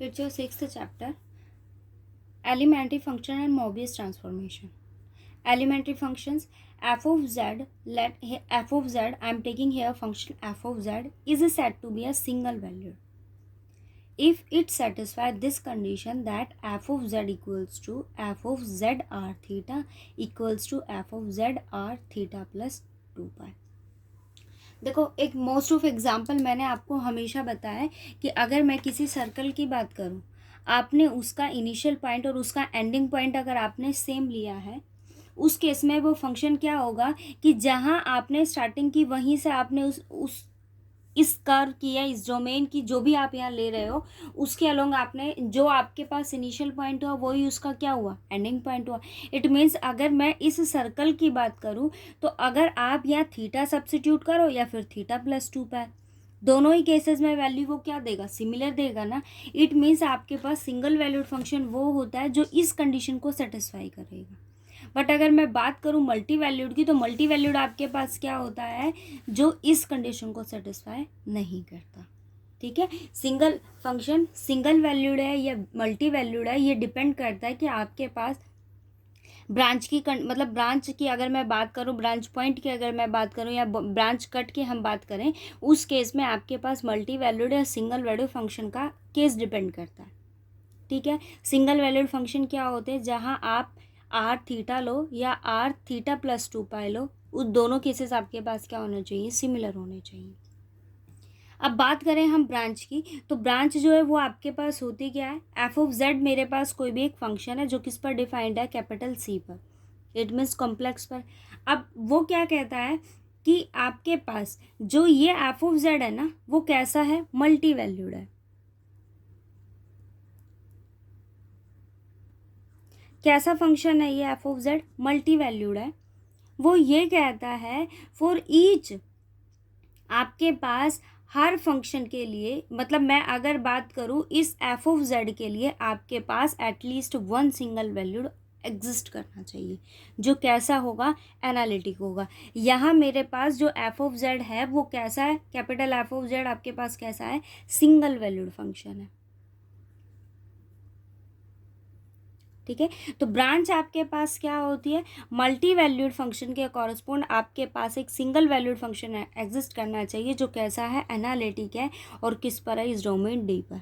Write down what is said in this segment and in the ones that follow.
It's your sixth chapter, elementary function and Mobius transformation. Elementary functions, f of z, let f of z, I am taking here function f of z is said to be a single valued. If it satisfies this condition that f of z equals to f of z r theta equals to f of z r theta plus 2 pi. देखो, एक most of example मैंने आपको हमेशा बताया है कि अगर मैं किसी सर्कल की बात करूं, आपने उसका इनिशियल पॉइंट और उसका एंडिंग पॉइंट अगर आपने सेम लिया है, उस केस में वो फंक्शन क्या होगा कि जहां आपने स्टार्टिंग की वहीं से आपने उस इस कर्व की या इस डोमेन की जो भी आप यहाँ ले रहे हो उसके अलोंग आपने जो आपके पास इनिशियल पॉइंट हुआ वही उसका क्या हुआ, एंडिंग पॉइंट हुआ. इट मीन्स अगर मैं इस सर्कल की बात करूँ तो अगर आप यहाँ थीटा सब्सिट्यूट करो या फिर थीटा प्लस 2 पाई, दोनों ही केसेस में वैल्यू वो क्या देगा, सिमिलर देगा ना. इट मीन्स आपके पास सिंगल वैल्यूड फंक्शन वो होता है जो इस कंडीशन को सेटिस्फाई करेगा. बट अगर मैं बात करूँ मल्टी वैल्यूड की, तो मल्टी वैल्यूड आपके पास क्या होता है, जो इस कंडीशन को सेटिस्फाई नहीं करता. ठीक है, सिंगल फंक्शन सिंगल वैल्यूड है या मल्टी वैल्यूड है, ये डिपेंड करता है कि आपके पास ब्रांच की मतलब ब्रांच की अगर मैं बात करूँ, ब्रांच पॉइंट की अगर मैं बात करूँ या ब्रांच कट की हम बात करें, उस केस में आपके पास मल्टी वैल्यूड या सिंगल वैल्यूड फंक्शन का केस डिपेंड करता है. ठीक है, सिंगल वैल्यूड फंक्शन क्या होते हैं, जहाँ आप आर थीटा लो या आर थीटा प्लस 2 पाई लो, उस दोनों केसेस आपके पास क्या होना चाहिए, सिमिलर होने चाहिए. अब बात करें हम ब्रांच की, तो ब्रांच जो है वो आपके पास होती क्या है, एफ ऑफ जेड मेरे पास कोई भी एक फंक्शन है जो किस पर डिफाइंड है, कैपिटल सी पर, इट मीन्स कॉम्प्लेक्स पर. अब वो क्या कहता है कि आपके पास जो ये एफ ऑफ जेड है ना, वो कैसा है, मल्टी वैल्यूड है. कैसा फंक्शन है ये F of Z, multi valued है. वो ये कहता है फॉर ईच, आपके पास हर फंक्शन के लिए, मतलब मैं अगर बात करूँ इस एफ ऑफ जेड के लिए, आपके पास at least one single valued exist करना चाहिए, जो कैसा होगा, एनालिटिक होगा. यहाँ मेरे पास जो एफ ऑफ जेड है वो कैसा है, कैपिटल एफ ऑफ जेड आपके पास कैसा है, सिंगल वैल्यूड फंक्शन है. ठीक है, तो ब्रांच आपके पास क्या होती है, मल्टी वैल्यूड फंक्शन के कॉरस्पॉन्ड आपके पास एक सिंगल वैल्यूड फंक्शन एग्जिस्ट करना चाहिए जो कैसा है, एनालिटिक है और किस पर है, इस डोमेन डी पर.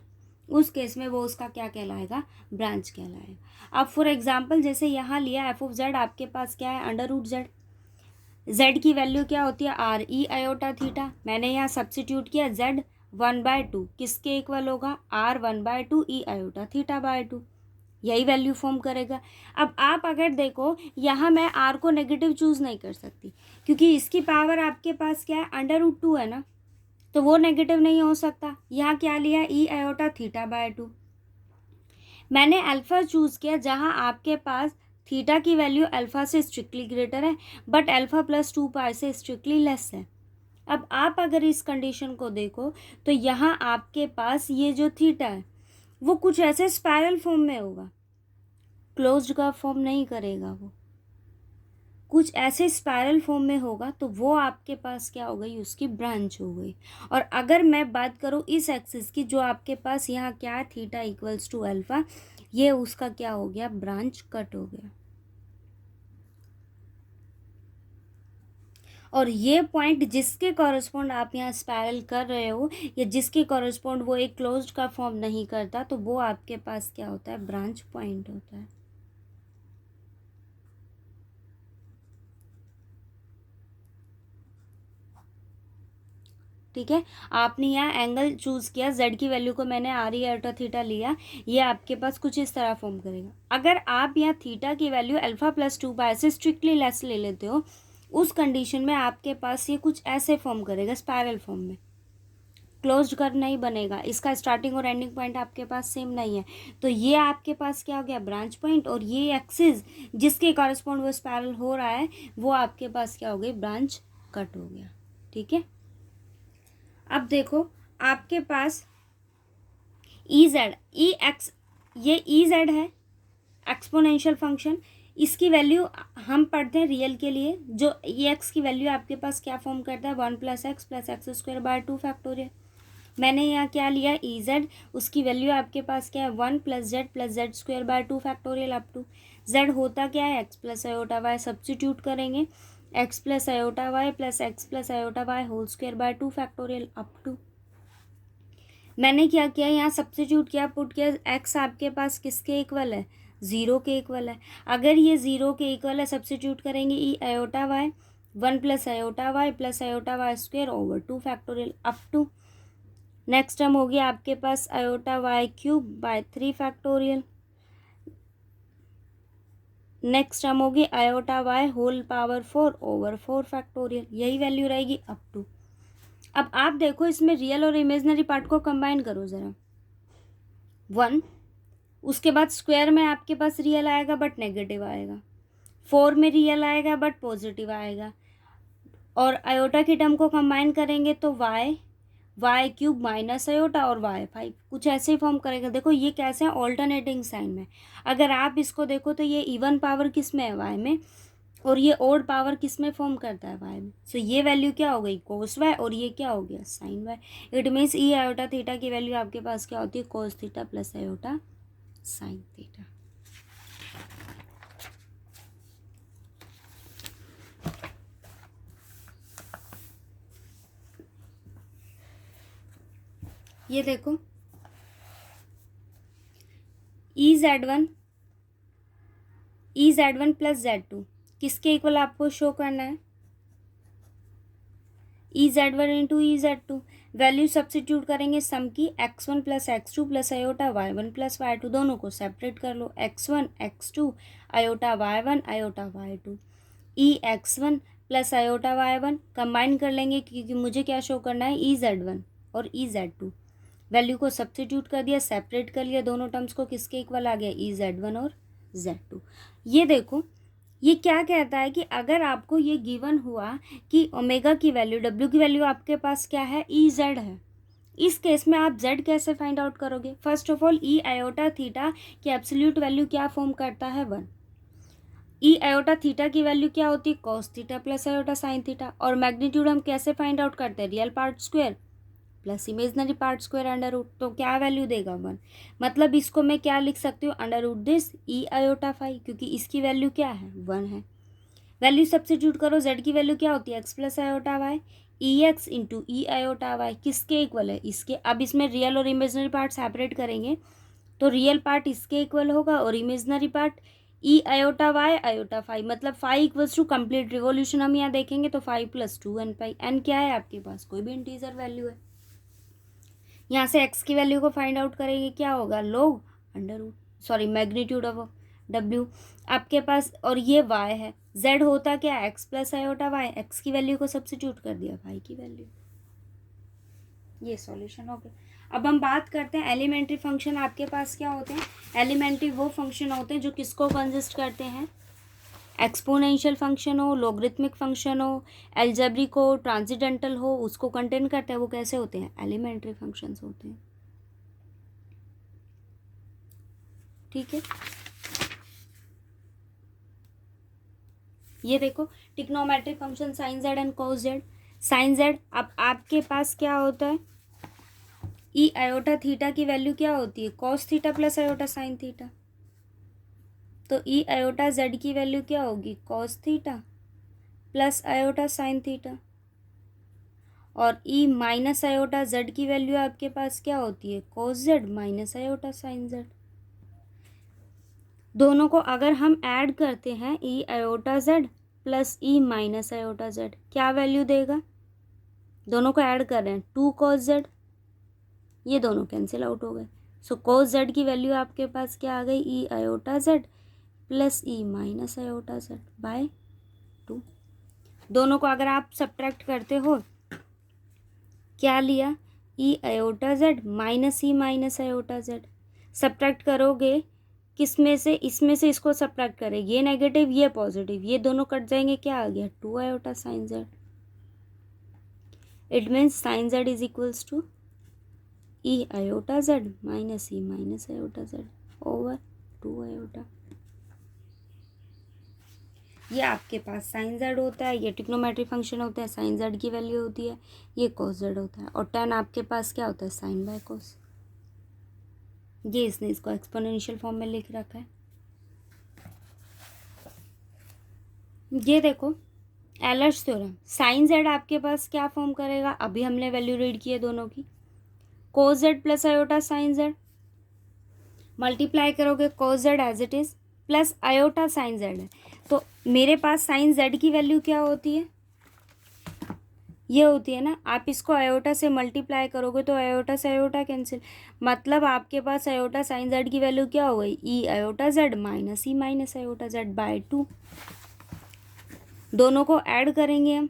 उस केस में वो उसका क्या कहलाएगा, ब्रांच कहलाएगा. अब फॉर एग्जांपल जैसे यहाँ लिया एफ ऑफ जेड, आपके पास क्या है, अंडर रूट जेड. जेड की वैल्यू क्या होती है, आर ई आयोटा थीटा. मैंने यहाँ सब्सिट्यूट किया जेड 1/2 किसके इक्वल होगा, r 1/2 e iota theta by 2, यही वैल्यू फॉर्म करेगा. अब आप अगर देखो यहाँ मैं आर को नेगेटिव चूज़ नहीं कर सकती क्योंकि इसकी पावर आपके पास क्या है, अंडर रूट 2 है ना, तो वो नेगेटिव नहीं हो सकता. यहाँ क्या लिया, ई आयोटा थीटा बाय 2. मैंने अल्फ़ा चूज़ किया जहाँ आपके पास थीटा की वैल्यू अल्फ़ा से स्ट्रिक्टली ग्रेटर है बट अल्फ़ा प्लस 2 पाई से स्ट्रिक्टली लेस है. अब आप अगर इस कंडीशन को देखो तो यहाँ आपके पास ये जो थीटा है वो कुछ ऐसे स्पाइरल फॉर्म में होगा, क्लोज्ड का फॉर्म नहीं करेगा, वो कुछ ऐसे स्पाइरल फॉर्म में होगा, तो वो आपके पास क्या हो गई, उसकी ब्रांच हो गई. और अगर मैं बात करूँ इस एक्सिस की, जो आपके पास यहाँ क्या है, थीटा इक्वल्स टू अल्फ़ा, ये उसका क्या हो गया, ब्रांच कट हो गया. और ये पॉइंट जिसके कॉरस्पॉन्ड आप यहाँ स्पाइरल कर रहे हो या जिसके कॉरस्पॉन्ड वो एक क्लोज्ड का फॉर्म नहीं करता, तो वो आपके पास क्या होता है, ब्रांच पॉइंट होता है. ठीक है, आपने यहाँ एंगल चूज़ किया, जेड की वैल्यू को मैंने आर ई आयोटा थीटा लिया, ये आपके पास कुछ इस तरह फॉर्म करेगा. अगर आप यहाँ थीटा की वैल्यू अल्फ़ा प्लस 2 पाई से स्ट्रिक्टली लेस ले लेते हो, उस कंडीशन में आपके पास ये कुछ ऐसे फॉर्म करेगा, स्पायरल फॉर्म में. क्लोज्ड कर्व नहीं बनेगा, इसका स्टार्टिंग और एंडिंग पॉइंट आपके पास सेम नहीं है, तो ये आपके पास क्या हो गया, ब्रांच पॉइंट. और ये एक्सिस जिसके कॉरस्पॉन्ड वो स्पायरल हो रहा है वो आपके पास क्या हो गई, ब्रांच कट हो गया. ठीक है, अब देखो आपके पास ई जेड ई एक्स, ये ई जेड है एक्सपोनेंशियल फंक्शन, इसकी वैल्यू हम पढ़ते हैं रियल के लिए, जो ई एक्स की वैल्यू आपके पास क्या फॉर्म करता है, 1 + x + x² / 2 फैक्टोरियल. मैंने यहाँ क्या लिया ई जेड, उसकी वैल्यू आपके पास क्या है 1 plus z square by 2 factorial up to z होता क्या है x plus iota y, substitute करेंगे x plus iota y plus x plus iota y whole square by 2 factorial up to. मैंने क्या किया यहाँ सब्स्टिट्यूट किया, पुट किया, एक्स आपके पास किसके इक्वल है 0 के इक्वल है। अगर ये 0 के इक्वल है सब्स्टिट्यूट करेंगे e iota y 1 plus iota y square over 2 factorial up to. Next term हो गया आपके पास iota y cube by 3 factorial. Next term होगी iota y whole power 4 over 4 factorial, यही वैल्यू रहेगी अप टू। अब आप देखो इसमें रियल और इमेजनरी पार्ट को कंबाइन करो ज़रा 1, उसके बाद स्क्वायर में आपके पास रियल आएगा बट नेगेटिव आएगा, 4 में रियल आएगा बट पॉजिटिव आएगा, और आयोटा की टर्म को कंबाइन करेंगे तो वाई क्यूब माइनस आयोटा और वाई 5 कुछ ऐसे ही फॉर्म करेगा। देखो ये कैसे है ऑल्टरनेटिंग साइन में, अगर आप इसको देखो तो ये इवन पावर किस में है वाई में, और ये ओड पावर किस में फॉर्म करता है वाई में। सो ये वैल्यू क्या हो गई कोस वाई और ये क्या हो गया sine y. It means e iota theta की वैल्यू आपके पास क्या होती है cos theta plus iota sine theta. ये देखो e z one plus z two किसके इक्वल आपको शो करना है e z one into e z two. Value substitute करेंगे सम की x1 plus x2 plus iota y1 plus y2, दोनों को सेपरेट कर लो x1 x2 iota y1 iota y2 ई x1 plus iota y1 combine कर लेंगे क्योंकि मुझे क्या शो करना है ई जेड वन और ई जेड टू। वैल्यू को सब्सिट्यूट कर दिया, सेपरेट कर लिया, दोनों टर्म्स को किसके इक्वल आ गया ई जेड वन और जेड टू। ये देखो ये क्या कहता है कि अगर आपको ये गिवन हुआ कि ओमेगा की वैल्यू डब्ल्यू की वैल्यू आपके पास क्या है ई जेड है, इस केस में आप जेड कैसे फाइंड आउट करोगे। First of all e iota theta की एब्सोल्यूट वैल्यू क्या फॉर्म करता है 1, ई आयोटा थीटा की वैल्यू क्या होती है cos theta plus iota sine theta, और मैग्नीट्यूड हम कैसे फाइंड आउट करते हैं real part square plus imaginary part square under root, तो क्या वैल्यू देगा 1। मतलब इसको मैं क्या लिख सकती हूँ under root this e iota 5 क्योंकि इसकी वैल्यू क्या है 1 है। वैल्यू सब्स्टिट्यूट करो जेड की वैल्यू क्या होती है x plus iota y e x into e iota y किसके इक्वल है इसके। अब इसमें रियल और इमेजनरी पार्ट सेपरेट करेंगे तो रियल पार्ट इसके इक्वल होगा और imaginary part e iota y iota 5, मतलब 5 इक्वल्स टू कंप्लीट रिवोल्यूशन हम यहाँ देखेंगे तो 5 प्लस 2 एन पाई, एन क्या है आपके पास कोई भी इंटीजर वैल्यू है। यहाँ से x की वैल्यू को फाइंड आउट करेंगे क्या होगा लोग under root sorry magnitude of w आपके पास, और ये y है, z होता क्या है x plus iota y, x की वैल्यू को सब्स्टिट्यूट कर दिया y की वैल्यू। ये सॉल्यूशन हो गया। अब हम बात करते हैं एलिमेंट्री फंक्शन आपके पास क्या होते हैं। एलिमेंट्री वो फंक्शन होते हैं जो किसको कंसिस्ट करते हैं एक्सपोनेंशियल फंक्शन हो, लोगरिथमिक फंक्शन हो, एल्जेब्रिक हो, ट्रांसेंडेंटल हो, उसको कंटेन करते हैं। वो कैसे होते हैं एलिमेंट्री फंक्शंस होते हैं। ठीक है ये देखो trigonometric function sine z and cos z. Sine z अब आपके पास क्या होता है ई आयोटा थीटा की वैल्यू क्या होती है cos theta plus iota sine theta, तो ई आयोटा जेड की वैल्यू क्या होगी cos theta plus iota sine theta, और ई माइनस आयोटा जेड की वैल्यू आपके पास क्या होती है cos z minus iota sine z. दोनों को अगर हम ऐड करते हैं ई आयोटा जेड प्लस ई माइनस आयोटा जेड क्या वैल्यू देगा, दोनों को ऐड कर रहे हैं 2 cos जेड, ये दोनों कैंसिल आउट हो गए। सो cos जेड की वैल्यू आपके पास क्या आ गई ई आयोटा जेड प्लस ई माइनस आयोटा जेड बाय 2। दोनों को अगर आप सब्ट्रैक्ट करते हो क्या लिया ई iota z minus e minus iota Z, subtract करोगे किस में से इसमें से इसको सब्ट्रैक्ट करेंगे ये नेगेटिव ये पॉजिटिव, ये दोनों कट जाएंगे क्या आ गया 2 iota sine z. It means sine z is equals to e iota z minus e minus iota z over 2 iota. ये आपके पास साइन जेड होता है, ये ट्रिग्नोमेट्री फंक्शन होता है, साइन जेड की वैल्यू होती है, ये कोस जेड होता है, और tan आपके पास क्या होता है, साइन बाय कोस। ये इसने इसको एक्सपोनेंशियल फॉर्म में लिख रखा है। ये देखो एलर्स थ्योरम, साइन जेड आपके पास क्या फॉर्म करेगा, अभी हमने वैल्यू रीड की है दोनों की, cos z plus iota sine z, multiply करोगे cos z as it is plus iota sine z है, तो मेरे पास साइन जेड की वैल्यू क्या होती है, ये होती है ना, आप इसको आयोटा से मल्टीप्लाई करोगे तो आयोटा से आयोटा कैंसिल, मतलब आपके पास आयोटा साइन जेड की वैल्यू क्या हो गई, ई iota z minus e minus iota Z bye 2। दोनों को ऐड करेंगे हम,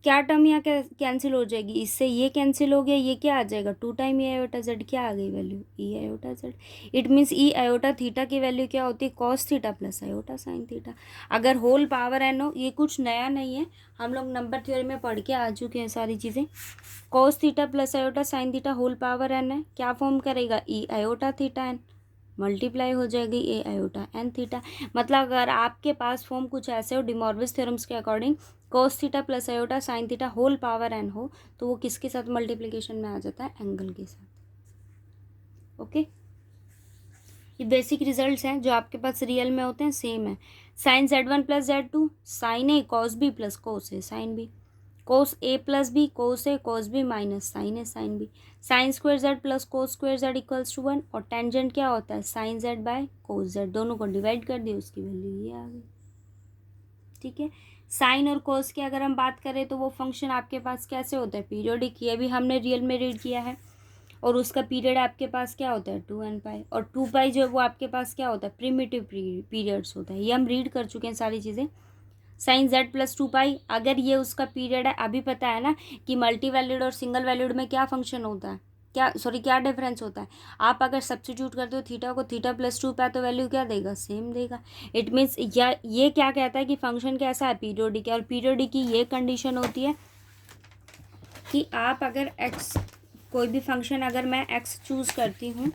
क्या टर्म यहाँ कैंसिल हो जाएगी, इससे ये कैंसिल हो गया, ये क्या आ जाएगा 2 टाइम ई आयोटा जेड, क्या आ गई value E iota Z. It means e iota theta की वैल्यू क्या होती है, cos theta plus iota sine theta. अगर होल पावर एन हो, ये कुछ नया नहीं है, हम लोग नंबर थ्योरी में पढ़ के आ चुके हैं सारी चीज़ें। Cos theta plus iota sine theta whole power n है, क्या फॉर्म करेगा, e iota theta n multiply हो जाएगी ए आयोटा एन थीटा। मतलब अगर आपके पास फॉर्म कुछ ऐसे हो डिमॉर्विस थ्योरम्स के according, cos theta plus iota sine theta whole power n हो, तो वो किसके साथ मल्टीप्लिकेशन में आ जाता है, एंगल के साथ। ओके, ये बेसिक रिजल्ट्स हैं जो आपके पास रियल में होते हैं, सेम है। Sine Z1 plus Z2 sine a cos b plus cos a sine b, cos a plus b cos a cos b minus sine a sine b, sine square z plus cos square z equals to 1, और tangent क्या होता है, sine z by cos z, दोनों को divide कर दिए, उसकी value ये आ गई। ठीक है, साइन और कोस की अगर हम बात करें तो वो फंक्शन आपके पास कैसे होता है, पीरियोडिक, ये भी हमने रियल में रीड किया है, और उसका पीरियड आपके पास क्या होता है 2n पाई, और 2 पाई जो है वो आपके पास क्या होता है, प्रिमिटिव पीरियड्स होता है, ये हम रीड कर चुके हैं सारी चीज़ें। साइन जेड प्लस 2 पाई, अगर ये उसका पीरियड है, अभी पता है ना कि मल्टी वैल्यूड और सिंगल वैल्यूड में क्या फंक्शन होता है, क्या डिफरेंस होता है। आप अगर सब्स्टिट्यूट करते हो थीटा को थीटा प्लस 2 पाई, तो वैल्यू क्या देगा, सेम देगा। इट मीन्स ये क्या कहता है कि फंक्शन कैसा है, पीरियोडिक है, और पीरियोडिक की ये कंडीशन होती है कि आप अगर एक्स, कोई भी फंक्शन अगर मैं एक्स चूज़ करती हूँ,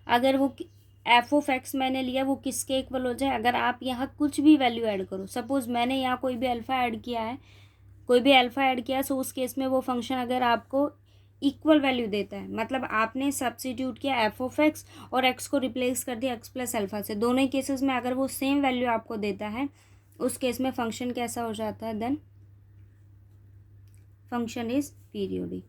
अगर वो एफ ऑफ एक्स मैंने लिया, वो किसके इक्वल हो जाए, अगर आप यहाँ कुछ भी वैल्यू ऐड करो, सपोज़ मैंने यहाँ कोई भी अल्फ़ा ऐड किया है, सो उस केस में वो फंक्शन अगर आपको इक्वल वैल्यू देता है, मतलब आपने सब्स्टिट्यूट किया एफ ऑफ एक्स और एक्स को रिप्लेस कर दिया एक्स प्लस अल्फ़ा से, दोनों ही केसेस में अगर वो सेम वैल्यू आपको देता है, उस केस में फंक्शन कैसा हो जाता है, then function is periodic.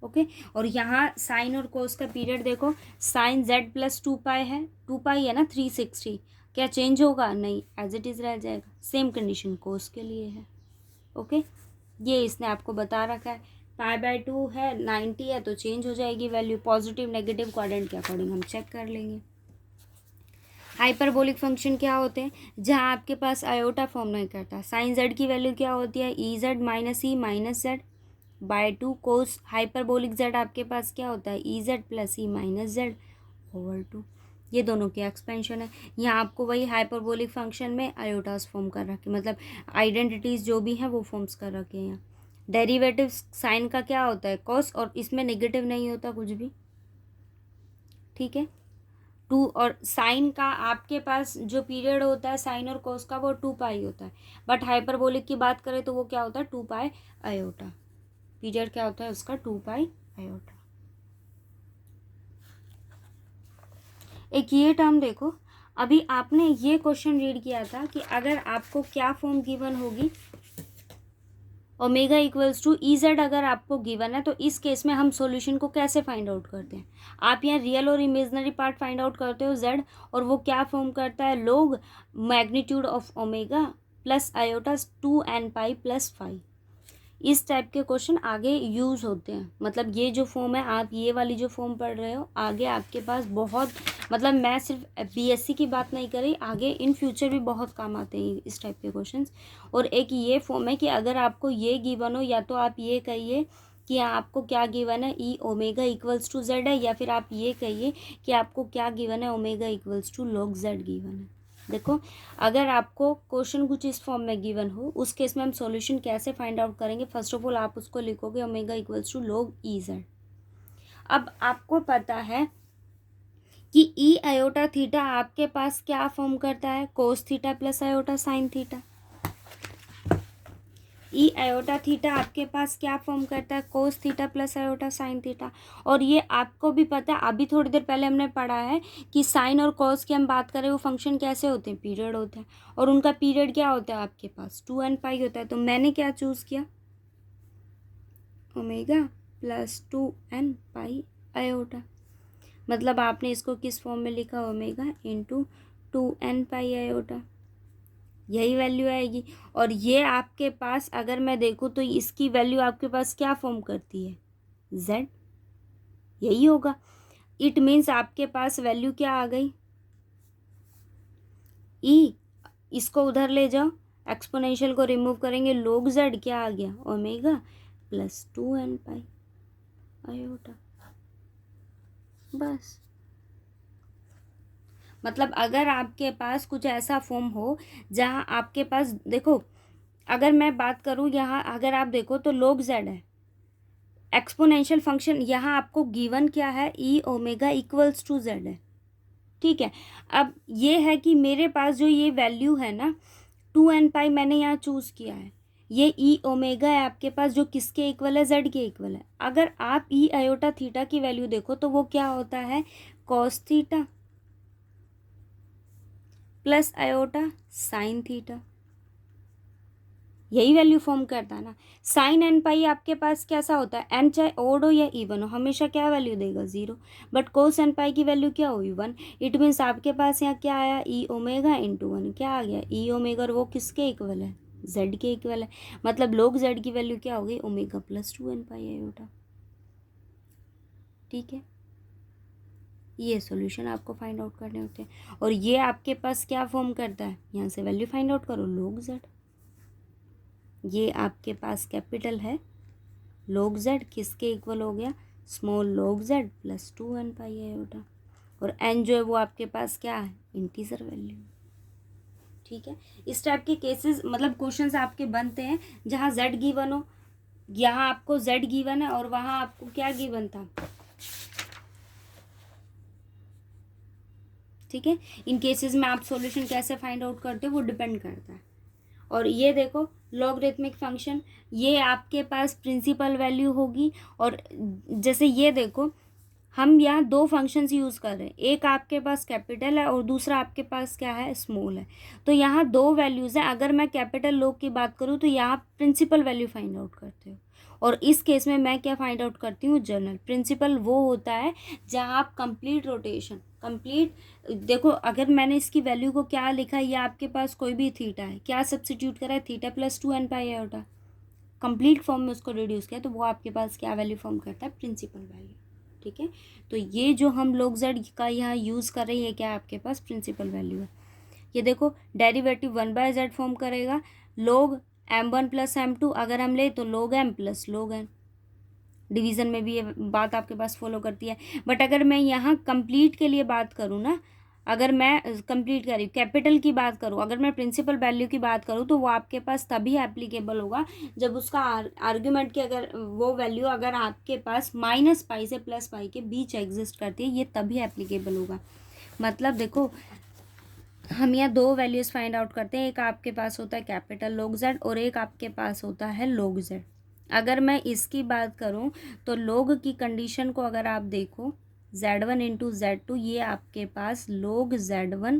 Okay, और यहाँ साइन और कोस का पीरियड देखो, साइन जेड प्लस 2 पाई है, 2 पाई है ना 360, क्या चेंज होगा, नहीं, एज इट इज़ रह जाएगा। सेम कंडीशन कोस के लिए है। ओके, ये इसने आपको बता रखा है, पाई/2 है 90 है तो चेंज हो जाएगी वैल्यू, पॉजिटिव नेगेटिव क्वाड्रेंट के अकॉर्डिंग हम चेक कर लेंगे। हाइपरबोलिक फंक्शन क्या होते हैं, जहाँ आपके पास आयोटा फॉर्म नहीं करता, साइन जेड की वैल्यू क्या होती है, e Z minus e minus Z bye 2, cos hyperbolic Z आपके पास क्या होता है, e Z plus E minus Z over 2। ये दोनों की एक्सपेंशन है। यहाँ आपको वही हाइपरबोलिक फंक्शन में आयोटास फॉर्म कर रखे, मतलब आइडेंटिटीज़ जो भी हैं वो फॉर्म्स कर रखे हैं। यहाँ डेरिवेटिव साइन का क्या होता है, कॉस, और इसमें नेगेटिव नहीं होता कुछ भी। ठीक है, 2 और साइन का आपके पास जो पीरियड होता है साइन और कोस का, वो 2 पाई होता है, बट हाइपरबोलिक की बात करें तो वो क्या होता है 2 पाई आयोटा, पीरियड क्या होता है उसका 2 पाई आयोटा। एक ये टर्म देखो, अभी आपने ये क्वेश्चन रीड किया था कि अगर आपको क्या फॉर्म गिवन होगी, omega equals to e z अगर आपको गिवन है, तो इस केस में हम सॉल्यूशन को कैसे फाइंड आउट करते हैं, आप यहाँ रियल और इमेजिनरी पार्ट फाइंड आउट करते हो जेड, और वो क्या फॉर्म करता है, लोग magnitude of omega plus iota 2n pi plus 5। इस टाइप के क्वेश्चन आगे यूज़ होते हैं, मतलब ये जो फॉर्म है, आप ये वाली जो फॉर्म पढ़ रहे हो, आगे आपके पास बहुत, मतलब मैं सिर्फ बीएससी की बात नहीं कर रही, आगे इन फ्यूचर भी बहुत काम आते हैं इस टाइप के क्वेश्चंस। और एक ये फॉर्म है कि अगर आपको ये गिवन हो, या तो आप ये कहिए कि आपको क्या गिवन है, e omega equals to z है, या फिर आप ये कहिए कि आपको क्या गिवन है, omega equals to log z given है। देखो, अगर आपको क्वेश्चन कुछ इस फॉर्म में गिवन हो, उस केस में हम सॉल्यूशन कैसे फाइंड आउट करेंगे, फर्स्ट ऑफ ऑल आप उसको लिखोगे omega equals to log e z. अब आपको पता है कि ई आयोटा थीटा आपके पास क्या फॉर्म करता है, cos theta plus iota sine theta. ई आयोटा थीटा आपके पास क्या फॉर्म करता है, cos theta plus iota sine theta. और ये आपको भी पता है, अभी थोड़ी देर पहले हमने पढ़ा है कि साइन और कॉस की हम बात करें वो फंक्शन कैसे होते हैं, पीरियड होता है, और उनका पीरियड क्या होता है आपके पास 2n होता है। तो मैंने क्या चूज़ किया, ओमेगा प्लस 2n आयोटा। मतलब आपने इसको किस फॉर्म में लिखा, ओमेगा इंटू 2n आयोटा, यही वैल्यू आएगी। और ये आपके पास अगर मैं देखूँ तो इसकी वैल्यू आपके पास क्या फॉर्म करती है, z, यही होगा। इट मीन्स आपके पास वैल्यू क्या आ गई, e, इसको उधर ले जाओ, एक्सपोनेंशियल को रिमूव करेंगे, log z क्या आ गया, ओमेगा प्लस 2n आयोटा। बस मतलब अगर आपके पास कुछ ऐसा फॉर्म हो जहाँ आपके पास, देखो अगर मैं बात करूँ यहाँ, अगर आप देखो तो log z है, एक्सपोनेंशियल फंक्शन यहाँ आपको गिवन क्या है, e omega equals to z है, ठीक है। अब ये है कि मेरे पास जो ये वैल्यू है ना 2n मैंने यहाँ चूज़ किया है, ये ई ओमेगा है आपके पास, जो किसके इक्वल है, जेड के इक्वल है। अगर आप ई आयोटा थीटा की वैल्यू देखो तो वो क्या होता है, cos theta plus iota sine theta, यही वैल्यू फॉर्म करता है ना। साइन एन पाई आपके पास कैसा होता है, एन चाहे ओड हो या इवन हो हमेशा क्या वैल्यू देगा, 0। बट कोस एन पाई की वैल्यू क्या हुई, 1। इट मीन्स आपके पास यहाँ क्या आया, ई ओमेगा इंटू 1, क्या आ गया, ई ओमेगा, और वो किसके इक्वल है, जेड के इक्वल है। मतलब लोग जेड की वैल्यू क्या होगी, ओमेगा प्लस 2n आयोटा, ठीक है। ये सॉल्यूशन आपको फाइंड आउट करने होते हैं। और ये आपके पास क्या फॉर्म करता है, यहाँ से वैल्यू फाइंड आउट करो, लोग जेड, ये आपके पास कैपिटल है, log z किसके इक्वल हो गया, small log z plus 2n iota. और n जो है वो आपके पास क्या है, इंटीजर वैल्यू, ठीक है। इस टाइप के केसेस मतलब क्वेश्चंस आपके बनते हैं जहाँ z गिवन हो, यहाँ आपको z गिवन है और वहाँ आपको क्या गिवन था, ठीक है। इन केसेस में आप सॉल्यूशन कैसे फाइंड आउट करते हो वो डिपेंड करता है। और ये देखो लॉगरिथमिक फंक्शन, ये आपके पास प्रिंसिपल वैल्यू होगी। और जैसे ये देखो हम यहाँ दो फंक्शंस यूज़ कर रहे हैं, एक आपके पास कैपिटल है और दूसरा आपके पास क्या है, स्मॉल है। तो यहाँ दो वैल्यूज़ हैं, अगर मैं कैपिटल लॉग की बात करूँ तो यहाँ प्रिंसिपल वैल्यू फाइंड आउट करते हो, और इस केस में मैं क्या फाइंड आउट करती हूँ, जनरल। प्रिंसिपल वो होता है जहाँ आप कंप्लीट रोटेशन, कंप्लीट देखो अगर मैंने इसकी वैल्यू को क्या लिखा है, ये आपके पास कोई भी थीटा है, क्या सब्सिट्यूट करा है, theta plus 2n iota, complete form में उसको रिड्यूस किया, तो वो आपके पास क्या वैल्यू फॉर्म करता है, प्रिंसिपल वैल्यू, ठीक है। तो ये जो हम लोग जेड का यहाँ यूज़ कर रहे हैं, ये क्या है आपके पास, प्रिंसिपल वैल्यू है। ये देखो डेरिवेटिव 1/z फॉर्म करेगा, लोग m1 प्लस m2 अगर हम ले तो लोग m प्लस लोग n, डिवीज़न में भी ये बात आपके पास फॉलो करती है। बट अगर मैं यहाँ कंप्लीट के लिए बात करूँ ना, अगर मैं कंप्लीट कर रही हूँ, कैपिटल की बात करूँ, अगर मैं प्रिंसिपल वैल्यू की बात करूँ तो वो आपके पास तभी एप्लीकेबल होगा जब उसका आर्ग्यूमेंट की अगर वो वैल्यू अगर आपके पास -π से +π के बीच एग्जिस्ट करती है, ये तभी एप्लीकेबल होगा। मतलब देखो हम यहाँ दो वैल्यूज़ फाइंड आउट करते हैं, एक आपके पास होता है कैपिटल log z और एक आपके पास होता है log z। अगर मैं इसकी बात करूँ तो log की कंडीशन को अगर आप देखो z1 इंटू z2, ये आपके पास log z1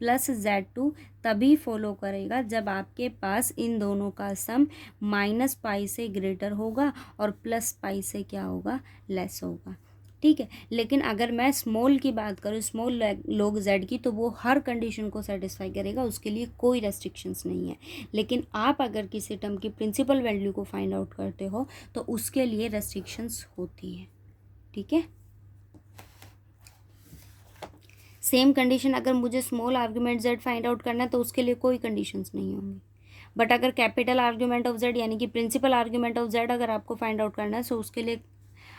प्लस z2 तभी फॉलो करेगा जब आपके पास इन दोनों का सम -π से ग्रेटर होगा और +π से क्या होगा, लेस होगा, ठीक है। लेकिन अगर मैं स्मॉल की बात करूँ, स्मॉल log z की, तो वो हर कंडीशन को सेटिस्फाई करेगा, उसके लिए कोई रेस्ट्रिक्शंस नहीं है। लेकिन आप अगर किसी टर्म की प्रिंसिपल वैल्यू को फाइंड आउट करते हो तो उसके लिए रेस्ट्रिक्शंस होती हैं, ठीक है। सेम कंडीशन अगर मुझे small argument z find out करना है तो उसके लिए कोई कंडीशंस नहीं होंगी। बट अगर कैपिटल आर्ग्यूमेंट ऑफ z यानी कि प्रिंसिपल आर्ग्यूमेंट ऑफ z अगर आपको फाइंड आउट करना है तो उसके लिए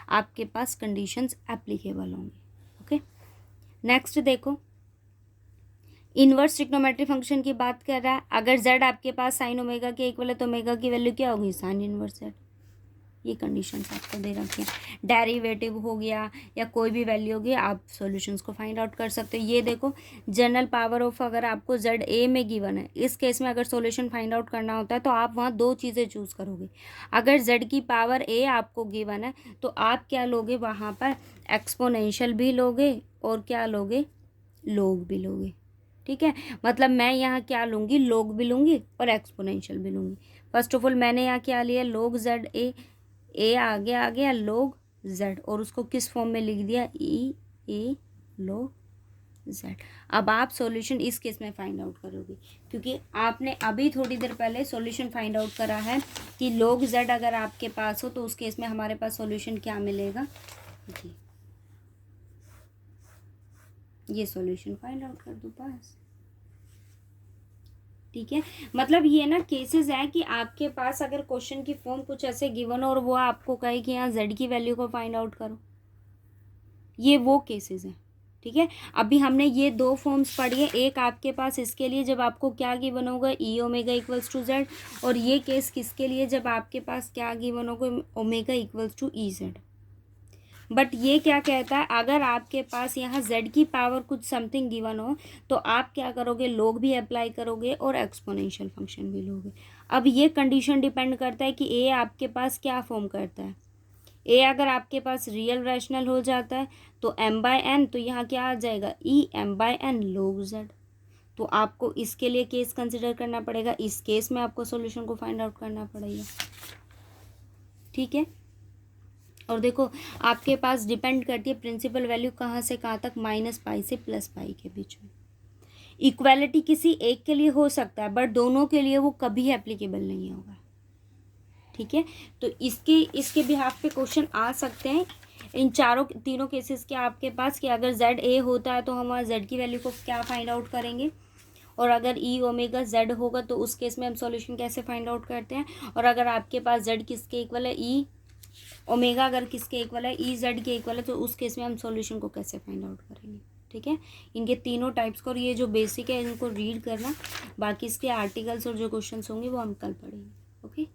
आपके पास कंडीशंस एप्लीकेबल होंगी, ओके। नेक्स्ट देखो इन्वर्स ट्रिग्नोमेट्री फंक्शन की बात कर रहा है, अगर z आपके पास साइन ओमेगा के इक्वल है तो ओमेगा की वैल्यू क्या होगी, साइन इन्वर्स z। ये कंडीशंस आपको दे रखी हैं। डेरिवेटिव हो गया या कोई भी वैल्यू होगी, आप सॉल्यूशंस को फाइंड आउट कर सकते हो। ये देखो जनरल पावर ऑफ अगर आपको जेड ए में गिवन है, इस केस में अगर सॉल्यूशन फाइंड आउट करना होता है तो आप वहाँ दो चीज़ें चूज़ करोगे। अगर जेड की पावर ए आपको गिवन है तो आप क्या लोगे वहाँ पर, एक्सपोनेंशियल भी लोगे और क्या लोगे, लोग भी लोगे। ठीक है, मतलब मैं यहाँ क्या लूँगी, लोग भी लूँगी और एक्सपोनेंशियल भी लूँगी। फर्स्ट ऑफ ऑल मैंने यहाँ क्या लिया, लोग जेड ए आगे आ गया लोग जेड, और उसको किस फॉर्म में लिख दिया, ई ए लोग जेड। अब आप सॉल्यूशन इस केस में फाइंड आउट करोगे, क्योंकि आपने अभी थोड़ी देर पहले सॉल्यूशन फाइंड आउट करा है कि लोग जेड अगर आपके पास हो तो उस केस में हमारे पास सॉल्यूशन क्या मिलेगा, ये सॉल्यूशन फाइंड आउट कर दो बस। ठीक है, मतलब ये ना केसेस है कि आपके पास अगर क्वेश्चन की फॉर्म कुछ ऐसे गिवन हो और वो आपको कहे कि यहाँ जेड की वैल्यू को फाइंड आउट करो, ये वो केसेस हैं। ठीक है, अभी हमने ये दो फॉर्म्स पढ़ी है, एक आपके पास इसके लिए जब आपको क्या गिवन होगा, e omega equals to z, और ये केस किसके लिए जब आपके पास क्या गिवन होगा, omega equals to e z. But ये क्या कहता है, अगर आपके पास यहाँ z की पावर कुछ समथिंग गिवन हो तो आप क्या करोगे, लोग भी अप्लाई करोगे और एक्सपोनेंशियल फंक्शन भी लोगे। अब ये कंडीशन डिपेंड करता है कि ए आपके पास क्या फॉर्म करता है। ए अगर आपके पास रियल रैशनल हो जाता है तो m/n, तो यहाँ क्या आ जाएगा, ई m/n लोग z। तो आपको इसके लिए केस कंसिडर करना पड़ेगा, इस केस में आपको सोल्यूशन को फाइंड आउट करना पड़ेगा। ठीक है, और देखो आपके पास डिपेंड करती है प्रिंसिपल वैल्यू कहाँ से कहाँ तक, -π से +π के बीच में। इक्वालिटी किसी एक के लिए हो सकता है बट दोनों के लिए वो कभी एप्लीकेबल नहीं होगा। ठीक है, तो इसके बिहाफ पे क्वेश्चन आ सकते हैं इन तीनों केसेस के आपके पास, कि अगर जेड ए होता है तो हम वहाँ जेड की वैल्यू को क्या फाइंड आउट करेंगे, और अगर ई ओमेगा जेड होगा तो उस केस में हम सॉल्यूशन कैसे फाइंड आउट करते हैं, और अगर आपके पास जेड किसके इक्वल है, ई ओमेगा अगर किसके इक्वल है, ई जेड के इक्वल है, तो उस केस में हम सॉल्यूशन को कैसे फाइंड आउट करेंगे। ठीक है, इनके तीनों टाइप्स को, और ये जो बेसिक है इनको रीड करना, बाकी इसके आर्टिकल्स और जो क्वेश्चंस होंगे वो हम कल पढ़ेंगे। ओके।